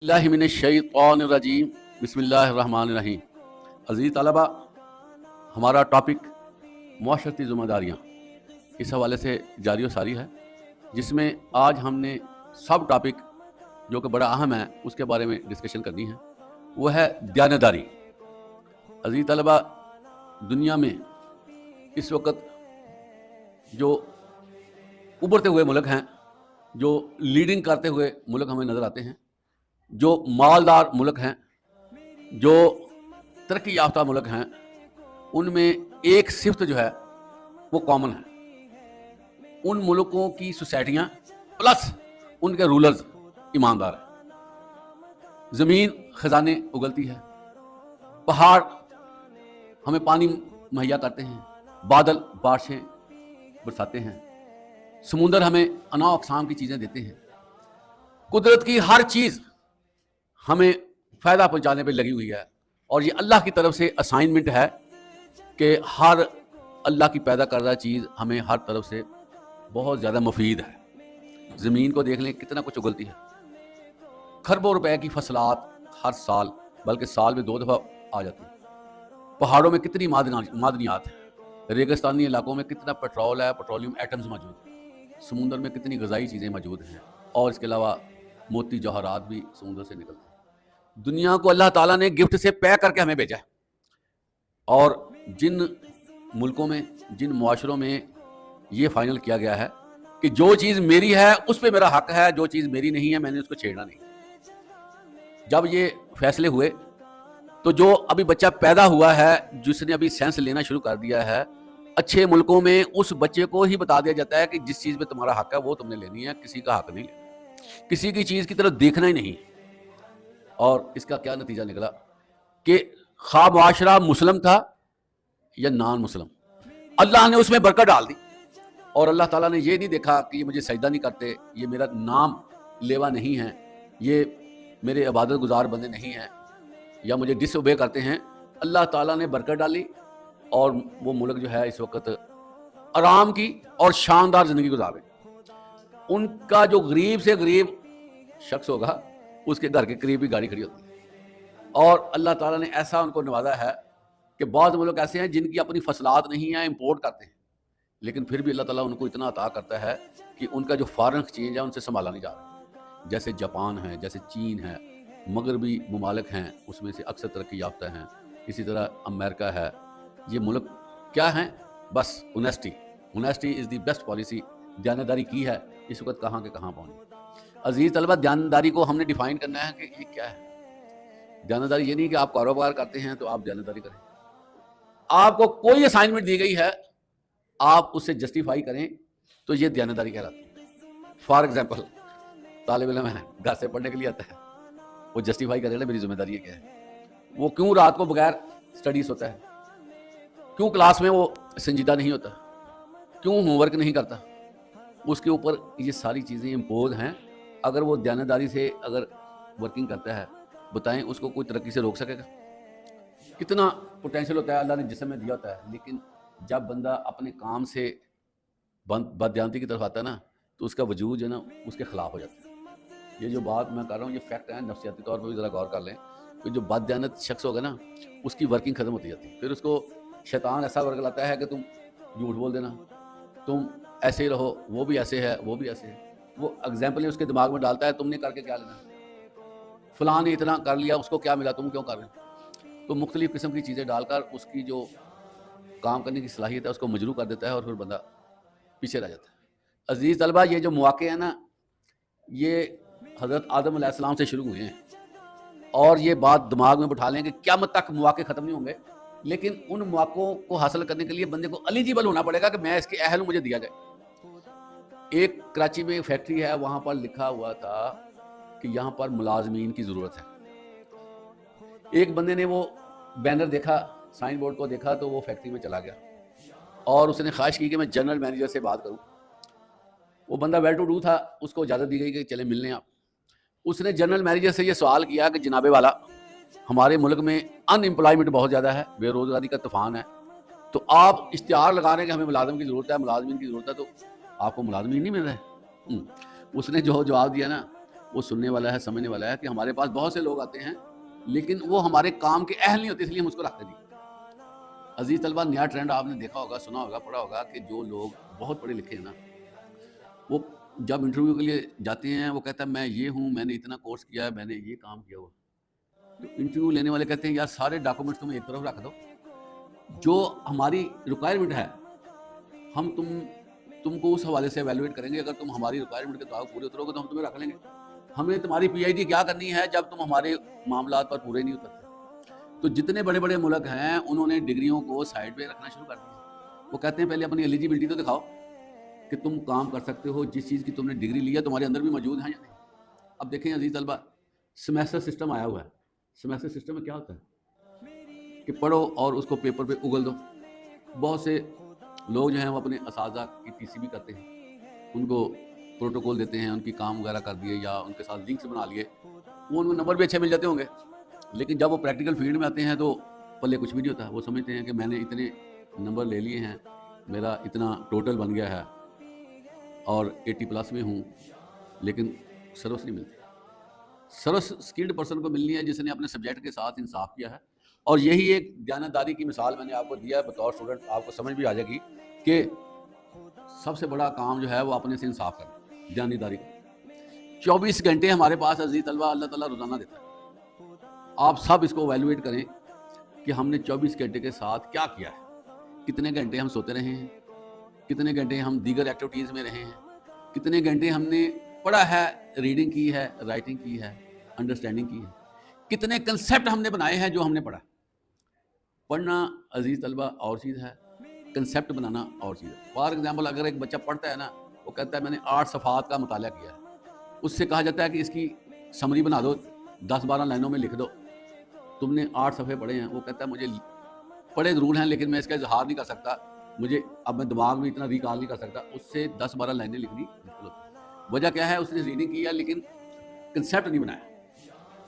اللہ من الشیطان الرجیم بسم اللہ الرحمن الرحیم۔ عزیز طلبہ، ہمارا ٹاپک معاشرتی ذمہ داریاں اس حوالے سے جاری و ساری ہے، جس میں آج ہم نے سب ٹاپک جو کہ بڑا اہم ہے اس کے بارے میں ڈسکشن کرنی ہے، وہ ہے دیانتداری۔ عزیز طلبہ، دنیا میں اس وقت جو ابھرتے ہوئے ملک ہیں، جو لیڈنگ کرتے ہوئے ملک ہمیں نظر آتے ہیں، جو مالدار ملک ہیں، جو ترقی یافتہ ملک ہیں، ان میں ایک صفت جو ہے وہ کامن ہے۔ ان ملکوں کی سوسائٹیاں پلس ان کے رولرز ایماندار ہیں۔ زمین خزانے اگلتی ہے، پہاڑ ہمیں پانی مہیا کرتے ہیں، بادل بارشیں برساتے ہیں، سمندر ہمیں انواع اقسام کی چیزیں دیتے ہیں۔ قدرت کی ہر چیز ہمیں فائدہ پہنچانے پہ لگی ہوئی ہے، اور یہ اللہ کی طرف سے اسائنمنٹ ہے کہ ہر اللہ کی پیدا کردہ چیز ہمیں ہر طرف سے بہت زیادہ مفید ہے۔ زمین کو دیکھ لیں کتنا کچھ اگلتی ہے، کھربوں روپے کی فصلات ہر سال، بلکہ سال میں 2 دفعہ آ جاتی ہیں۔ پہاڑوں میں کتنی معدنیات ہیں، ریگستانی علاقوں میں کتنا پیٹرول ہے، پیٹرولیم ایٹمز موجود ہیں، سمندر میں کتنی غذائی چیزیں موجود ہیں، اور اس کے علاوہ موتی جوہرات بھی سمندر سے نکلتے ہیں۔ دنیا کو اللہ تعالیٰ نے گفٹ سے پیک کر کے ہمیں بھیجا ہے، اور جن ملکوں میں، جن معاشروں میں یہ فائنل کیا گیا ہے کہ جو چیز میری ہے اس پہ میرا حق ہے، جو چیز میری نہیں ہے میں نے اس کو چھیڑنا نہیں۔ جب یہ فیصلے ہوئے تو جو ابھی بچہ پیدا ہوا ہے، جس نے ابھی سینس لینا شروع کر دیا ہے، اچھے ملکوں میں اس بچے کو ہی بتا دیا جاتا ہے کہ جس چیز پہ تمہارا حق ہے وہ تم نے لینی ہے، کسی کا حق نہیں لینا، کسی کی چیز کی طرف دیکھنا ہی نہیں۔ اور اس کا کیا نتیجہ نکلا کہ خواہ معاشرہ مسلم تھا یا نان مسلم، اللہ نے اس میں برکت ڈال دی، اور اللہ تعالیٰ نے یہ نہیں دیکھا کہ یہ مجھے سجدہ نہیں کرتے، یہ میرا نام لیوا نہیں ہے، یہ میرے عبادت گزار بندے نہیں ہیں، یا مجھے ڈس اوبے کرتے ہیں۔ اللہ تعالیٰ نے برکت ڈالی، اور وہ ملک جو ہے اس وقت آرام کی اور شاندار زندگی گزار رہے۔ ان کا جو غریب سے غریب شخص ہوگا اس کے گھر کے قریب ہی گاڑی کھڑی ہوتی ہے، اور اللہ تعالیٰ نے ایسا ان کو نوازا ہے کہ بعض ملک ایسے ہیں جن کی اپنی فصلات نہیں ہیں، امپورٹ کرتے ہیں، لیکن پھر بھی اللہ تعالیٰ ان کو اتنا عطا کرتا ہے کہ ان کا جو فارن ایکسچینج ہے ان سے سنبھالا نہیں جا رہا۔ جیسے جاپان ہے، جیسے چین ہے، مغربی ممالک ہیں، اس میں سے اکثر ترقی یافتہ ہیں، اسی طرح امریکہ ہے۔ یہ ملک کیا ہیں؟ بس honesty is the best policy. دیانتداری کی ہے، اس وقت کہاں کے کہاں پہنچی۔ عزیز طلبہ، دیانتداری کو ہم نے ڈیفائن کرنا ہے کہ یہ کیا ہے۔ دیانتداری یہ نہیں کہ آپ کاروبار کرتے ہیں تو آپ دیانتداری کریں۔ آپ کو کوئی اسائنمنٹ دی گئی ہے، آپ اسے جسٹیفائی کریں تو یہ دیانتداری کہلاتی ہے۔ فار ایگزامپل، طالب علم ہے، گھر سے پڑھنے کے لیے آتا ہے، وہ جسٹیفائی کرے گا میری ذمہ داری کیا ہے، وہ کیوں رات کو بغیر اسٹڈیز ہوتا ہے، کیوں کلاس میں وہ سنجیدہ نہیں ہوتا، کیوں ہوم ورک نہیں کرتا، اس کے اوپر یہ ساری چیزیں امپوز ہیں۔ اگر وہ دیانتداری سے اگر ورکنگ کرتا ہے، بتائیں اس کو کوئی ترقی سے روک سکے گا؟ کتنا پوٹینشیل ہوتا ہے، اللہ نے جسم میں دیا ہوتا ہے، لیکن جب بندہ اپنے کام سے بددیانتی کی طرف آتا ہے نا، تو اس کا وجود جو ہے نا اس کے خلاف ہو جاتا ہے۔ یہ جو بات میں کر رہا ہوں یہ فیکٹ ہے، نفسیاتی طور پر بھی ذرا غور کر لیں کہ جو بددیانت شخص ہوگا نا اس کی ورکنگ ختم ہوتی جاتی ہے، پھر اس کو شیطان ایسا ورک لاتا ہے کہ تم جھوٹ بول دینا، تم ایسے ہی رہو، وہ بھی ایسے ہے، وہ بھی ایسے ہے، وہ ایگزامپل اس کے دماغ میں ڈالتا ہے، تم نے کر کے کیا لینا، فلاں نے اتنا کر لیا، اس کو کیا ملا، تم کیوں کر رہے ہو؟ تو مختلف قسم کی چیزیں ڈال کر اس کی جو کام کرنے کی صلاحیت ہے اس کو مجروح کر دیتا ہے، اور پھر بندہ پیچھے رہ جاتا ہے۔ عزیز طلبہ، یہ جو مواقع ہیں نا، یہ حضرت آدم علیہ السلام سے شروع ہوئے ہیں، اور یہ بات دماغ میں بٹھا لیں کہ قیامت تک مواقع ختم نہیں ہوں گے، لیکن ان مواقعوں کو حاصل کرنے کے لیے بندے کو ایلیجیبل ہونا پڑے گا کہ میں اس کے اہل ہوں، مجھے دیا جائے۔ ایک کراچی میں فیکٹری ہے، وہاں پر لکھا ہوا تھا کہ یہاں پر ملازمین کی ضرورت ہے۔ ایک بندے نے وہ بینر دیکھا، سائن بورڈ کو دیکھا، تو وہ فیکٹری میں چلا گیا، اور اس نے خواہش کی کہ میں جنرل مینیجر سے بات کروں۔ وہ بندہ ویل ٹو ڈو تھا، اس کو اجازت دی گئی کہ چلے مل لیں آپ۔ اس نے جنرل مینیجر سے یہ سوال کیا کہ جناب والا، ہمارے ملک میں ان امپلائمنٹ بہت زیادہ ہے، بے روزگاری کا طوفان ہے، تو آپ اشتہار لگا رہے ہیں کہ ہمیں ملازم کی ضرورت ہے، ملازمین کی ضرورت ہے، تو آپ کو ملازمین نہیں مل رہے؟ اس نے جو جواب دیا نا، وہ سننے والا ہے, سمجھنے والا ہے کہ ہمارے پاس بہت سے لوگ آتے ہیں لیکن وہ ہمارے کام کے اہل نہیں ہوتے, اس لیے ہم اس کو رکھتے نہیں. عزیز طلبہ, نیا ٹرینڈ آپ نے دیکھا ہوگا, سنا ہوگا, پڑھا ہوگا کہ جو لوگ بہت پڑھے لکھے ہیں نا, وہ جب انٹرویو کے لیے جاتے ہیں وہ کہتا ہے میں یہ ہوں, میں نے اتنا کورس کیا ہے, میں نے یہ کام کیا ہوا. تو انٹرویو لینے والے کہتے ہیں یار سارے ڈاکومنٹس تم ایک طرف رکھ دو, جو ہماری ریکوائرمنٹ ہے ہم تم کو اس حوالے سے ایویلویٹ کریں گے. اگر تم ہماری ریکوائرمنٹ کے تعلق پورے اترو گے تو ہم تمہیں رکھ لیں گے. ہمیں تمہاری پی ایچ ڈی کیا کرنی ہے جب تم ہمارے معاملات پر پورے نہیں اترتے. تو جتنے بڑے بڑے ملک ہیں انہوں نے ڈگریوں کو سائڈ پہ رکھنا شروع کر دیا. وہ کہتے ہیں پہلے اپنی ایلیجیبلٹی تو دکھاؤ کہ تم کام کر سکتے ہو, جس چیز کی تم نے ڈگری لی ہے تمہارے اندر بھی موجود ہیں یا نہیں. اب دیکھیں عزیز طلبہ, سیمیسٹر سسٹم آیا ہوا ہے. سیمیسٹر سسٹم میں کیا ہوتا ہے کہ پڑھو اور اس کو پیپر پہ اگل دو. بہت سے لوگ جو ہیں وہ اپنے اساتذہ کی ٹی سی بھی کرتے ہیں, ان کو پروٹوکول دیتے ہیں, ان کی کام وغیرہ کر دیے یا ان کے ساتھ لنکس بنا لیے, وہ ان کو نمبر بھی اچھے مل جاتے ہوں گے. لیکن جب وہ پریکٹیکل فیلڈ میں آتے ہیں تو پلے کچھ بھی نہیں ہوتا. وہ سمجھتے ہیں کہ میں نے اتنے نمبر لے لیے ہیں, میرا اتنا ٹوٹل بن گیا ہے اور 80+ میں ہوں, لیکن سروس نہیں ملتی. سروس اسکلڈ پرسن کو ملنی ہے جس نے اپنے سبجیکٹ کے ساتھ انصاف کیا ہے. اور یہی ایک دیانتداری کی مثال میں نے آپ کو دیا ہے بطور اسٹوڈنٹ, آپ کو سمجھ بھی آ جائے گی کہ سب سے بڑا کام جو ہے وہ اپنے سے انصاف کرنا, دیانتداری کا. 24 گھنٹے ہمارے پاس عزیز طلبہ اللہ تعالیٰ روزانہ دیتا ہے. آپ سب اس کو ایویلویٹ کریں کہ ہم نے 24 گھنٹے کے ساتھ کیا کیا ہے. کتنے گھنٹے ہم سوتے رہے ہیں, کتنے گھنٹے ہم دیگر ایکٹیویٹیز میں رہے ہیں, کتنے گھنٹے ہم نے پڑھا ہے, ریڈنگ کی ہے, رائٹنگ کی ہے, انڈرسٹینڈنگ کی ہے, کتنے کنسیپٹ ہم نے بنائے ہیں جو ہم نے پڑھا. پڑھنا عزیز طلبہ اور چیز ہے, کنسیپٹ بنانا اور چیز ہے. فار ایگزامپل اگر ایک بچہ پڑھتا ہے نا, وہ کہتا ہے میں نے 8 صفحات کا مطالعہ کیا ہے, اس سے کہا جاتا ہے کہ اس کی سمری بنا دو, 10-12 لائنوں میں لکھ دو, تم نے 8 صفحے پڑھے ہیں. وہ کہتا ہے مجھے پڑھے ضرور ہیں لیکن میں اس کا اظہار نہیں کر سکتا, مجھے اب میں دماغ میں اتنا ریکال نہیں کر سکتا. اس سے 10-12 لائنیں لکھنی مشکل ہوتی ہے. وجہ کیا ہے, اس نے ریڈنگ کی ہے لیکن کنسیپٹ نہیں بنایا.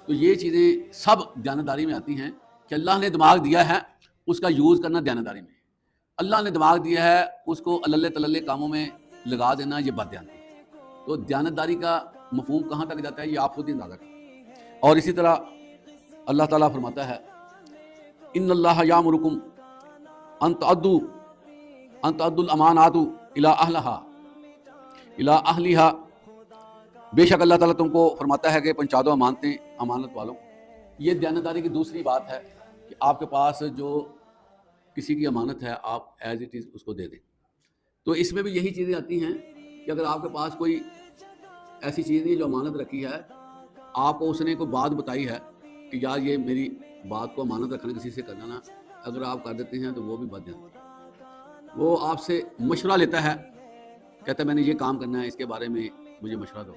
تو یہ چیزیں سب دیانتداری میں آتی ہیں کہ اللہ نے دماغ دیا ہے, اس کا یوز کرنا دیانتداری میں. اللہ نے دماغ دیا ہے, اس کو اللہ تللے کاموں میں لگا دینا, یہ بات دیانتی ہے. تو دیانتداری کا مفہوم کہاں تک جاتا ہے یہ آپ خود ہی اندازہ کریں. اور اسی طرح اللہ تعالیٰ فرماتا ہے ان اللہ یامرکم ان تعدوا الامانات الی اہلہا. بے شک اللہ تعالیٰ تم کو فرماتا ہے کہ پہنچا دو امانتیں امانت والوں. یہ دیانتداری کی دوسری بات ہے کہ آپ کے پاس جو کسی کی امانت ہے آپ ایز اٹ از اس کو دے دیں. تو اس میں بھی یہی چیزیں آتی ہیں کہ اگر آپ کے پاس کوئی ایسی چیز نہیں جو امانت رکھی ہے, آپ کو اس نے کوئی بات بتائی ہے کہ یار یہ میری بات کو امانت رکھنا کسی سے کرنا نا, اگر آپ کر دیتے ہیں تو وہ بھی بد جانتی ہے. وہ آپ سے مشورہ لیتا ہے, کہتا ہے میں نے یہ کام کرنا ہے, اس کے بارے میں مجھے مشورہ دو.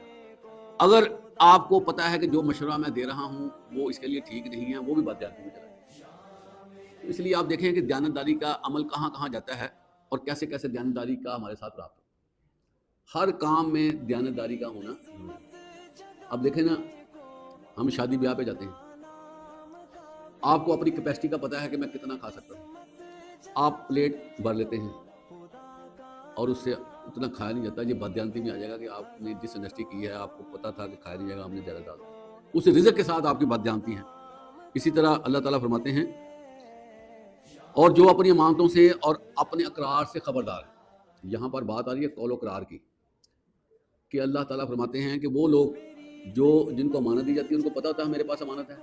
اگر آپ کو پتا ہے کہ جو مشورہ میں دے رہا ہوں وہ اس کے لیے ٹھیک نہیں ہے, وہ بھی بد جانتی میں چلا جائے. اس لیے آپ دیکھیں کہ دیانتداری کا عمل کہاں کہاں جاتا ہے اور کیسے کیسے دیانتداری کا ہمارے ساتھ رابطہ. ہر کام میں دیانتداری کا ہونا. اب دیکھیں نا, ہم شادی بیاہ پہ جاتے ہیں, آپ کو اپنی کیپیسٹی کا پتہ ہے کہ میں کتنا کھا سکتا ہوں, آپ پلیٹ بھر لیتے ہیں اور اس سے اتنا کھایا نہیں جاتا. یہ بدجانتی میں آ جائے گا کہ آپ نے جس انڈسٹری کی ہے آپ کو پتہ تھا کہ کھایا نہیں جائے گا, آپ نے زیادہ ڈال دیا, اس رزق کے ساتھ آپ کی بدجانتی ہیں. اسی طرح اللہ تعالیٰ فرماتے ہیں اور جو اپنی امانتوں سے اور اپنے اقرار سے خبردار ہے. یہاں پر بات آ رہی ہے قول و اقرار کی, کہ اللہ تعالیٰ فرماتے ہیں کہ وہ لوگ جو جن کو امانت دی جاتی ہے ان کو پتہ ہوتا ہے میرے پاس امانت ہے,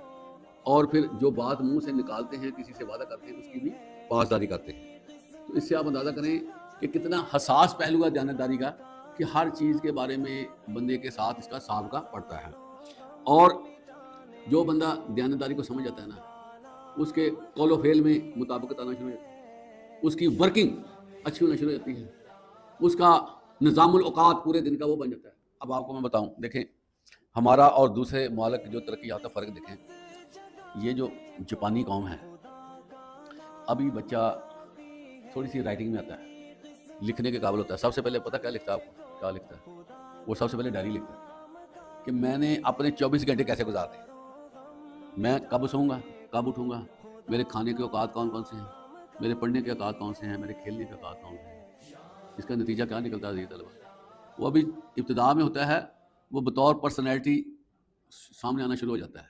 اور پھر جو بات منہ سے نکالتے ہیں, کسی سے وعدہ کرتے ہیں, اس کی بھی پاسداری کرتے ہیں. تو اس سے آپ اندازہ کریں کہ کتنا حساس پہلو ہے دیانتداری کا, کہ ہر چیز کے بارے میں بندے کے ساتھ اس کا سابقہ پڑتا ہے. اور جو بندہ دیانتداری کو سمجھ جاتا ہے نا, اس کے قول و فعل میں مطابقت آنا شروع ہو جاتی ہے, اس کی ورکنگ اچھی ہونا شروع ہو جاتی ہے, اس کا نظام الاوقات پورے دن کا وہ بن جاتا ہے. اب آپ کو میں بتاؤں, دیکھیں ہمارا اور دوسرے ممالک جو ترقی یافتہ فرق دیکھیں. یہ جو جاپانی قوم ہے, ابھی بچہ تھوڑی سی رائٹنگ میں آتا ہے, لکھنے کے قابل ہوتا ہے, سب سے پہلے پتہ کیا لکھتا ہے آپ کو, کیا لکھتا ہے, وہ سب سے پہلے ڈائری لکھتا ہے کہ میں نے اپنے 24 گھنٹے کیسے گزارتے ہیں, میں کب سوؤں گا, کب اٹھوں گا, میرے کھانے کے اوقات کون کون سے ہیں, میرے پڑھنے کے اوقات کون سے ہیں, میرے کھیلنے کے اوقات کون سے ہیں. اس کا نتیجہ کیا نکلتا ہے عزیز طلبہ, وہ ابھی ابتدا میں ہوتا ہے, وہ بطور پرسنالٹی سامنے آنا شروع ہو جاتا ہے.